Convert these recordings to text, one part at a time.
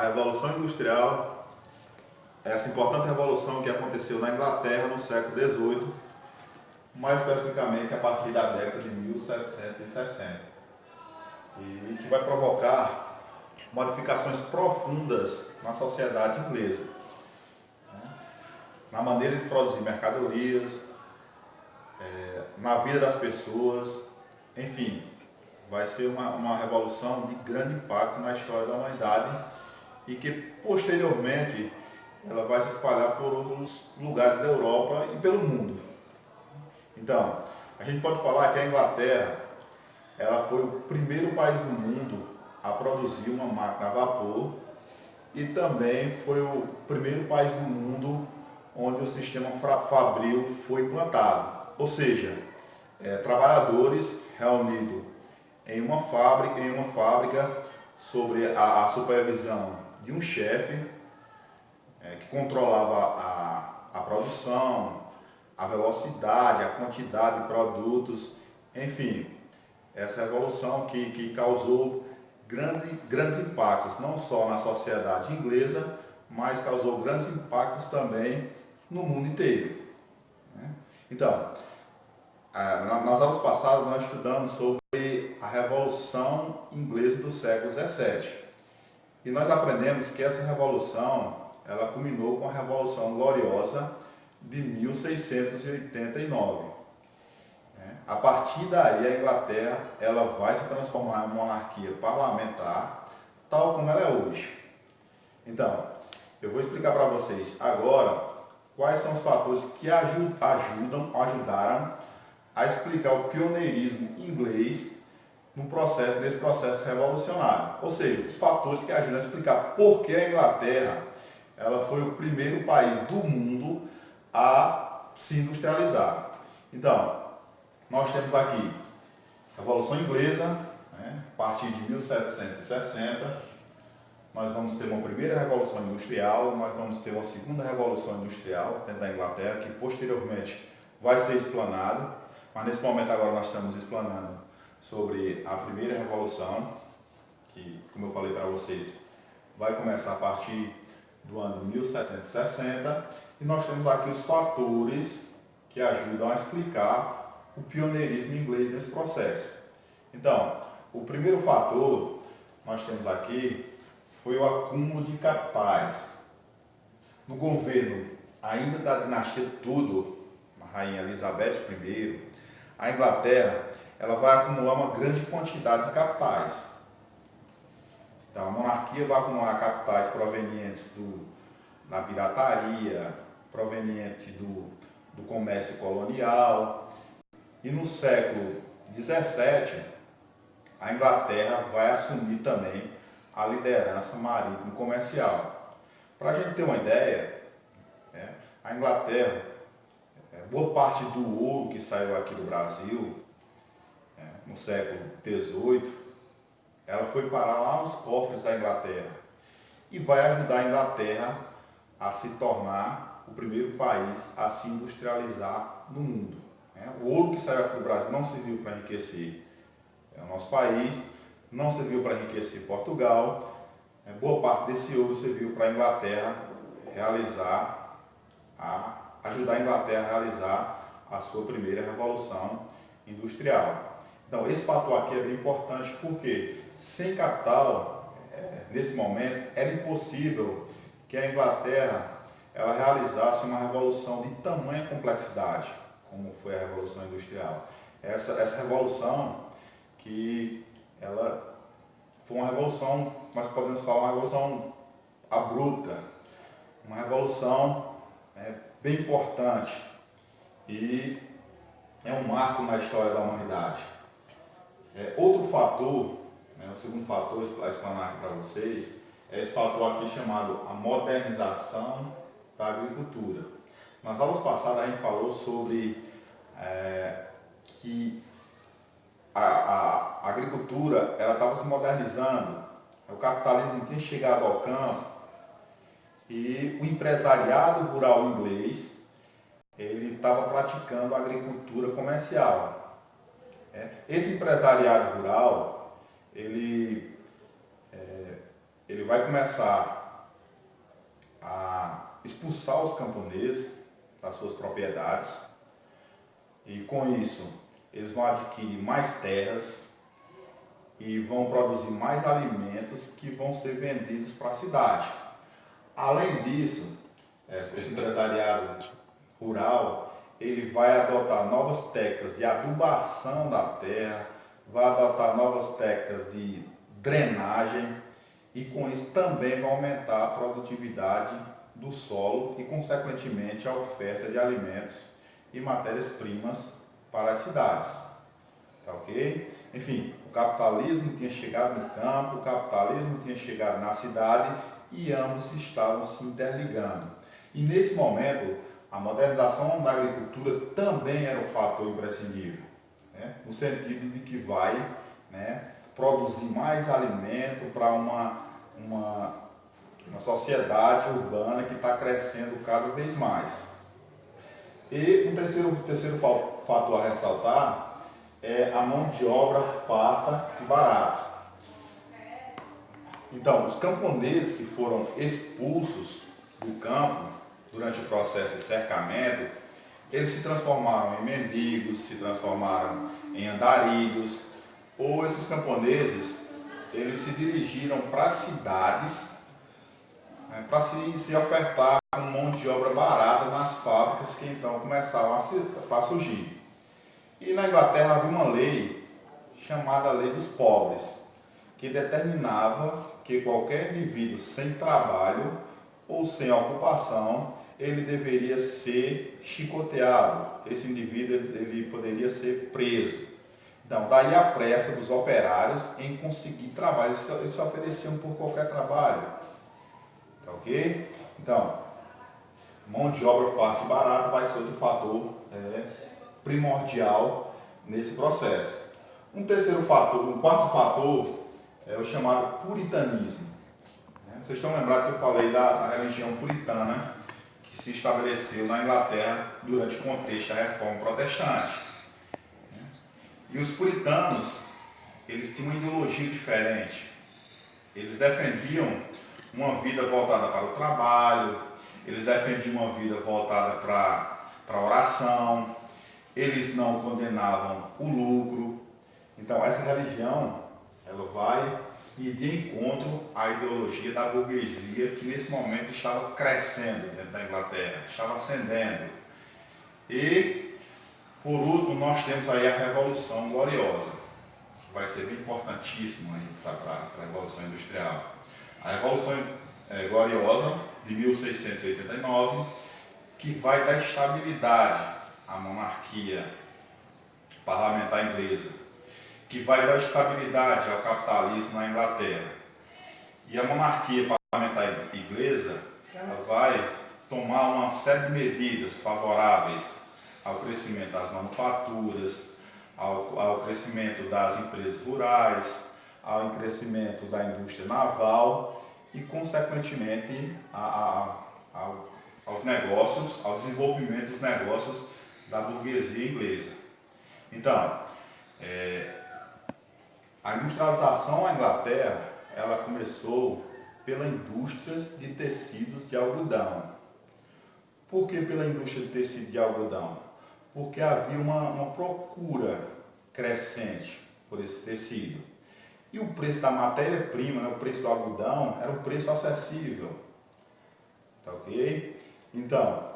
Revolução Industrial, essa importante revolução que aconteceu na Inglaterra no século XVIII, mais especificamente a partir da década de 1760, e que vai provocar modificações profundas na sociedade inglesa, na maneira de produzir mercadorias, na vida das pessoas, enfim, vai ser uma revolução de grande impacto na história da humanidade e que posteriormente ela vai se espalhar por outros lugares da Europa e pelo mundo. Então, a gente pode falar que a Inglaterra ela foi o primeiro país do mundo a produzir uma máquina a vapor e também foi o primeiro país do mundo onde o sistema fabril foi implantado. Ou seja, trabalhadores reunidos em uma fábrica sob a supervisão de um chefe que controlava a produção, a velocidade, a quantidade de produtos, enfim, essa revolução que causou grandes impactos, não só na sociedade inglesa, mas causou grandes impactos também no mundo inteiro. Então, nas aulas passadas nós estudamos sobre a Revolução Inglesa do século XVII. E nós aprendemos que essa revolução, ela culminou com a Revolução Gloriosa de 1689. A partir daí, a Inglaterra ela vai se transformar em uma monarquia parlamentar, tal como ela é hoje. Então, eu vou explicar para vocês agora quais são os fatores que ajudaram a explicar o pioneirismo inglês nesse processo revolucionário. Ou seja, os fatores que ajudam a explicar por que a Inglaterra ela foi o primeiro país do mundo a se industrializar. Então, nós temos aqui a Revolução Inglesa, a partir de 1760, nós vamos ter uma primeira Revolução Industrial, nós vamos ter uma segunda Revolução Industrial dentro da Inglaterra, que posteriormente vai ser explanado, mas nesse momento agora nós estamos explanando sobre a primeira Revolução, que, como eu falei para vocês, vai começar a partir do ano de 1760, e nós temos aqui os fatores que ajudam a explicar o pioneirismo inglês nesse processo. Então, o primeiro fator nós temos aqui foi o acúmulo de capitais. No governo ainda da dinastia Tudor, a rainha Elizabeth I, a Inglaterra ela vai acumular uma grande quantidade de capitais. Então, a monarquia vai acumular capitais provenientes da pirataria, provenientes do comércio colonial. E no século XVII, a Inglaterra vai assumir também a liderança marítima e comercial. Para a gente ter uma ideia, a Inglaterra, boa parte do ouro que saiu aqui do Brasil, no século XVIII, ela foi parar lá nos cofres da Inglaterra e vai ajudar a Inglaterra a se tornar o primeiro país a se industrializar no mundo. O ouro que saiu aqui do Brasil não serviu para enriquecer o nosso país, não serviu para enriquecer Portugal. Boa parte desse ouro serviu para a Inglaterra ajudar a Inglaterra a realizar a sua primeira revolução industrial. Então, esse fator aqui é bem importante porque sem capital, nesse momento, era impossível que a Inglaterra ela realizasse uma revolução de tamanha complexidade, como foi a Revolução Industrial. Essa revolução que ela foi uma revolução, nós podemos falar uma revolução abrupta, uma revolução bem importante e é um marco na história da humanidade. Outro fator, o segundo fator a explanar aqui para vocês, é esse fator aqui chamado a modernização da agricultura. Nas aulas passadas a gente falou sobre que a agricultura ela estava se modernizando, o capitalismo tinha chegado ao campo e o empresariado rural inglês ele estava praticando a agricultura comercial. Esse empresariado rural ele ele vai começar a expulsar os camponeses das suas propriedades e com isso eles vão adquirir mais terras e vão produzir mais alimentos que vão ser vendidos para a cidade. Além disso, esse empresariado rural, ele vai adotar novas técnicas de adubação da terra, vai adotar novas técnicas de drenagem e com isso também vai aumentar a produtividade do solo e consequentemente a oferta de alimentos e matérias-primas para as cidades. Tá ok? Enfim, o capitalismo tinha chegado no campo, o capitalismo tinha chegado na cidade e ambos estavam se interligando. E nesse momento, a modernização da agricultura também era um fator imprescindível, né? No sentido de que vai, né, produzir mais alimento para uma sociedade urbana que está crescendo cada vez mais. E um terceiro fator a ressaltar é a mão de obra farta e barata. Então, os camponeses que foram expulsos do campo durante o processo de cercamento, eles se transformaram em mendigos, se transformaram em andarilhos, ou esses camponeses, eles se dirigiram para as cidades, né, para se ofertar com mão de obra barata nas fábricas que então começavam a surgir. E na Inglaterra havia uma lei chamada Lei dos Pobres, que determinava que qualquer indivíduo sem trabalho ou sem ocupação, ele deveria ser chicoteado. Esse indivíduo ele poderia ser preso. Então, daí a pressa dos operários em conseguir trabalho. Eles se ofereciam por qualquer trabalho. Tá ok? Então, mão de obra fácil e barata vai ser outro fator primordial nesse processo. Um quarto fator é o chamado puritanismo. Vocês estão lembrados que eu falei da religião puritana que se estabeleceu na Inglaterra durante o contexto da Reforma Protestante. E os puritanos, eles tinham uma ideologia diferente. Eles defendiam uma vida voltada para o trabalho, eles defendiam uma vida voltada para a oração, eles não condenavam o lucro. Então essa religião, ela vai ir de encontro à ideologia da burguesia que nesse momento estava crescendo dentro da Inglaterra, estava ascendendo. E, por último, nós temos aí a Revolução Gloriosa, que vai ser bem importantíssima para a Revolução Industrial. A Revolução Gloriosa, de 1689, que vai dar estabilidade à monarquia parlamentar inglesa, que vai dar estabilidade ao capitalismo na Inglaterra. E a monarquia parlamentar inglesa, ela vai tomar uma série de medidas favoráveis ao crescimento das manufaturas, ao crescimento das empresas rurais, ao crescimento da indústria naval e, consequentemente, aos negócios, ao desenvolvimento dos negócios da burguesia inglesa. Então, a industrialização na Inglaterra, ela começou pela indústria de tecidos de algodão. Por que pela indústria de tecido de algodão? Porque havia uma procura crescente por esse tecido. E o preço da matéria-prima, né, o preço do algodão, era um preço acessível. Tá ok? Então,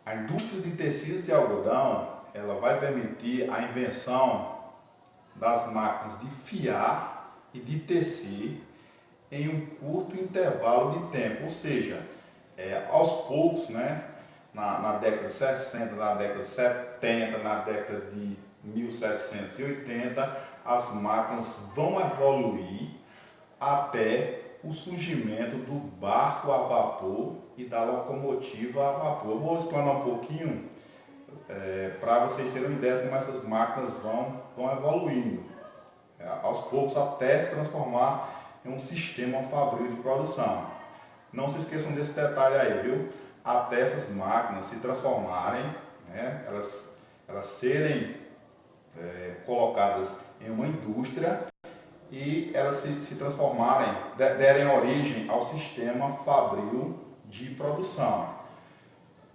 a indústria de tecidos de algodão, ela vai permitir a invenção das máquinas de fiar e de tecer em um curto intervalo de tempo, ou seja, aos poucos, né, na década de 60, na década de 70, na década de 1780, as máquinas vão evoluir até o surgimento do barco a vapor e da locomotiva a vapor. Eu vou explanar um pouquinho para vocês terem uma ideia de como essas máquinas vão evoluindo, aos poucos até se transformar em um sistema fabril de produção. Não se esqueçam desse detalhe aí, viu? Até essas máquinas se transformarem, né, elas serem colocadas em uma indústria e elas se transformarem, derem origem ao sistema fabril de produção.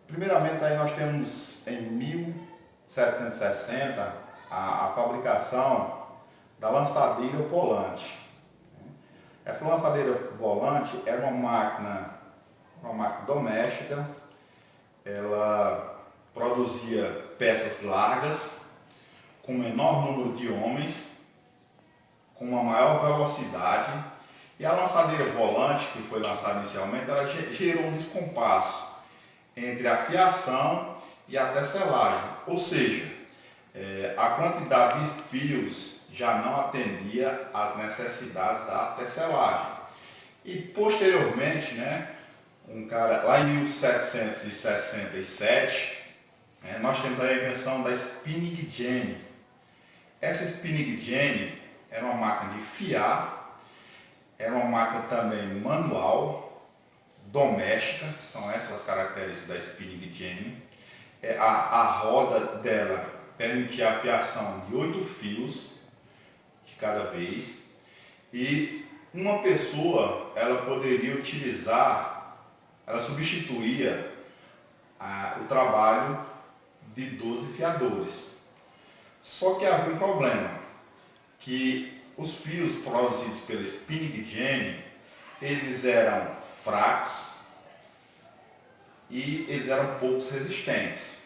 Primeiramente, aí nós temos em 1760 a fabricação da lançadeira volante. Essa lançadeira volante era uma máquina doméstica. Ela produzia peças largas, com menor número de homens, com uma maior velocidade, e a lançadeira volante, que foi lançada inicialmente, ela gerou um descompasso entre a fiação e a tecelagem, ou seja, a quantidade de fios já não atendia às necessidades da tecelagem. E posteriormente, né, lá em 1767, nós temos a invenção da spinning jenny. Essa spinning jenny era uma máquina de fiar, era uma máquina também manual, doméstica, são essas as características da spinning jenny. A roda dela permitia a fiação de 8 fios de cada vez, e uma pessoa ela poderia utilizar, ela substituía o trabalho de 12 fiadores. Só que havia um problema, que os fios produzidos pela spinning jenny, eles eram fracos e eles eram pouco resistentes.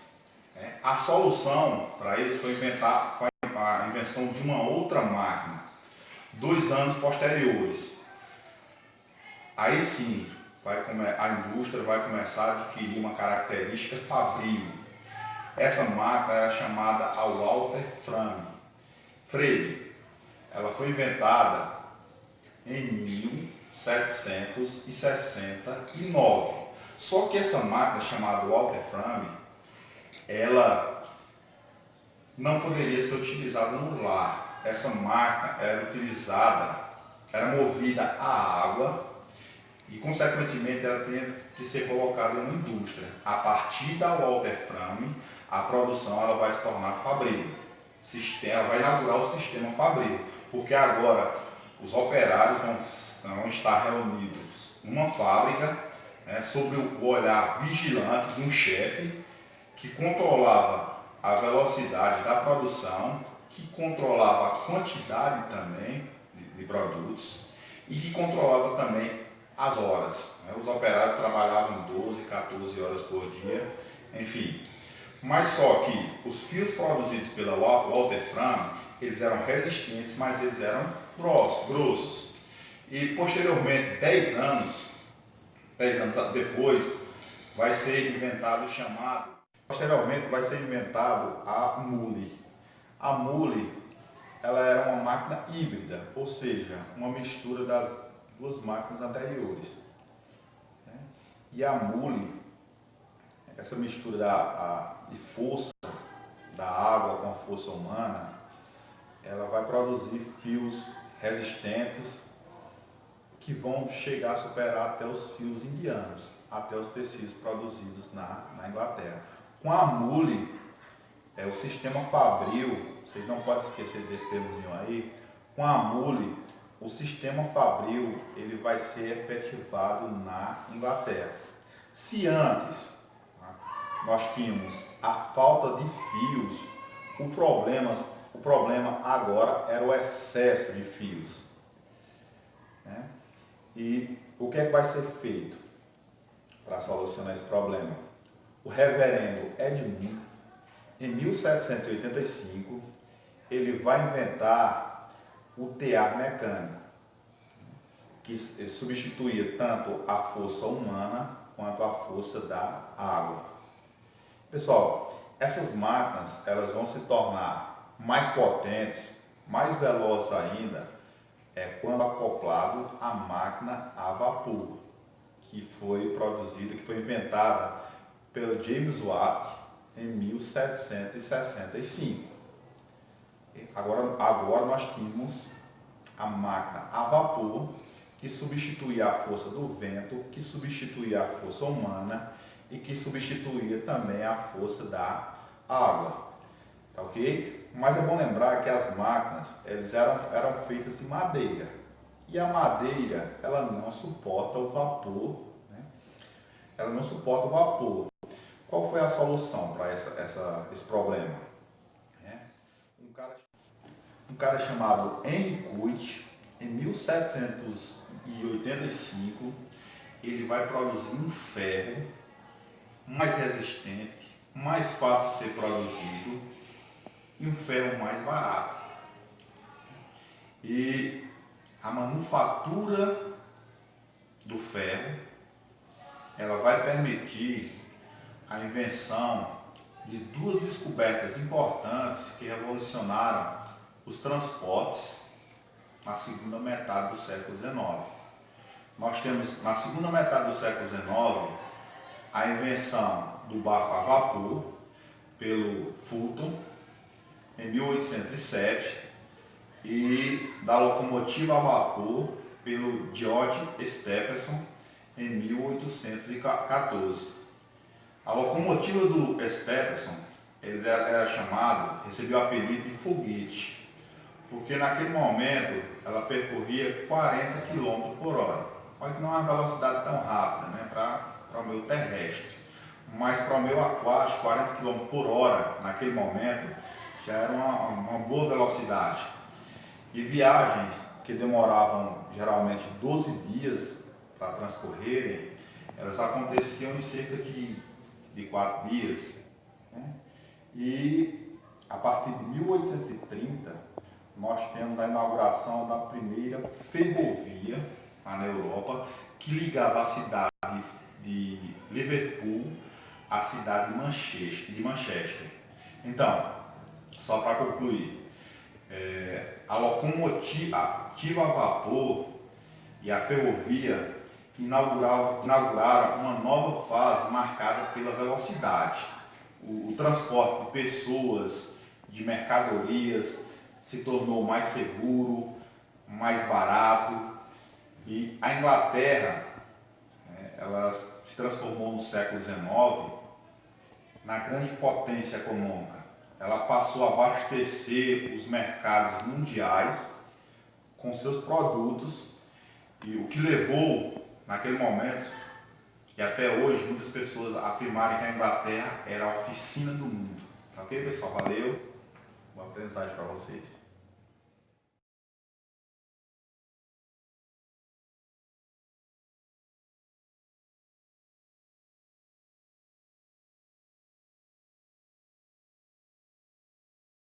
A solução para isso foi a invenção de uma outra máquina, 2 anos posteriores. Aí sim, a indústria vai começar a adquirir uma característica fabril. Essa máquina era chamada a Walter Frame. Ela foi inventada em 1769. Só que essa máquina chamada Walter Frame, ela não poderia ser utilizada no lar. Essa máquina era movida a água e, consequentemente, ela tinha que ser colocada em uma indústria. A partir da Walter Frame, a produção ela vai se tornar fabril. Ela vai inaugurar o sistema fabril, porque agora os operários vão estar reunidos numa fábrica, sob o olhar vigilante de um chefe que controlava a velocidade da produção, que controlava a quantidade também de produtos e que controlava também as horas. Os operários trabalhavam 12, 14 horas por dia, enfim. Mas só que os fios produzidos pela Walter Frame, eles eram resistentes, mas eles eram grossos. E posteriormente, 10 anos depois, vai ser inventado a Mule. A Mule, ela era uma máquina híbrida, ou seja, uma mistura das 2 máquinas anteriores. E a Mule, essa mistura de força da água com a força humana, ela vai produzir fios resistentes que vão chegar a superar até os fios indianos, até os tecidos produzidos na Inglaterra. Com a Mule, o sistema fabril, vocês não podem esquecer desse termozinho aí, com a Mule, o sistema fabril ele vai ser efetivado na Inglaterra. Se antes nós tínhamos a falta de fios, o problema agora era o excesso de fios. E o que é que vai ser feito para solucionar esse problema? O reverendo Edmund, em 1785, ele vai inventar o tear mecânico, que substituía tanto a força humana quanto a força da água. Pessoal, essas máquinas elas vão se tornar mais potentes, mais velozes ainda, quando acoplado à máquina a vapor, que foi inventada pelo James Watt em 1765. Agora nós tínhamos a máquina a vapor, que substituía a força do vento, que substituía a força humana e que substituía também a força da água. Tá ok? Mas é bom lembrar que as máquinas eram feitas de madeira. E a madeira, ela não suporta o vapor, né? Ela não suporta o vapor. Qual foi a solução para esse problema? Um cara chamado Henry Cuyt, em 1785, ele vai produzir um ferro mais resistente, mais fácil de ser produzido e um ferro mais barato. E a manufatura do ferro, ela vai permitir a invenção de duas descobertas importantes que revolucionaram os transportes na segunda metade do século XIX. Nós temos na segunda metade do século XIX a invenção do barco a vapor pelo Fulton em 1807 e da locomotiva a vapor pelo George Stephenson em 1814. A locomotiva do Stephenson recebeu o apelido de foguete, porque naquele momento ela percorria 40 km por hora. Olha que não é uma velocidade tão rápida, né, para o meio terrestre, mas para o meio aquático, 40 km por hora naquele momento já era uma boa velocidade. E viagens que demoravam geralmente 12 dias para transcorrerem, elas aconteciam em cerca de 4 dias. Né? E a partir de 1830, nós temos a inauguração da primeira ferrovia na Europa, que ligava a cidade de Liverpool à cidade de Manchester. Então, só para concluir, a locomotiva a vapor e a ferrovia inauguraram uma nova fase marcada pela velocidade. O transporte de pessoas, de mercadorias, se tornou mais seguro, mais barato, e a Inglaterra, ela se transformou no século XIX na grande potência econômica. Ela passou a abastecer os mercados mundiais com seus produtos, e o que levou, naquele momento, e até hoje, muitas pessoas afirmarem que a Inglaterra era a oficina do mundo. Ok, pessoal? Valeu. Boa aprendizagem para vocês.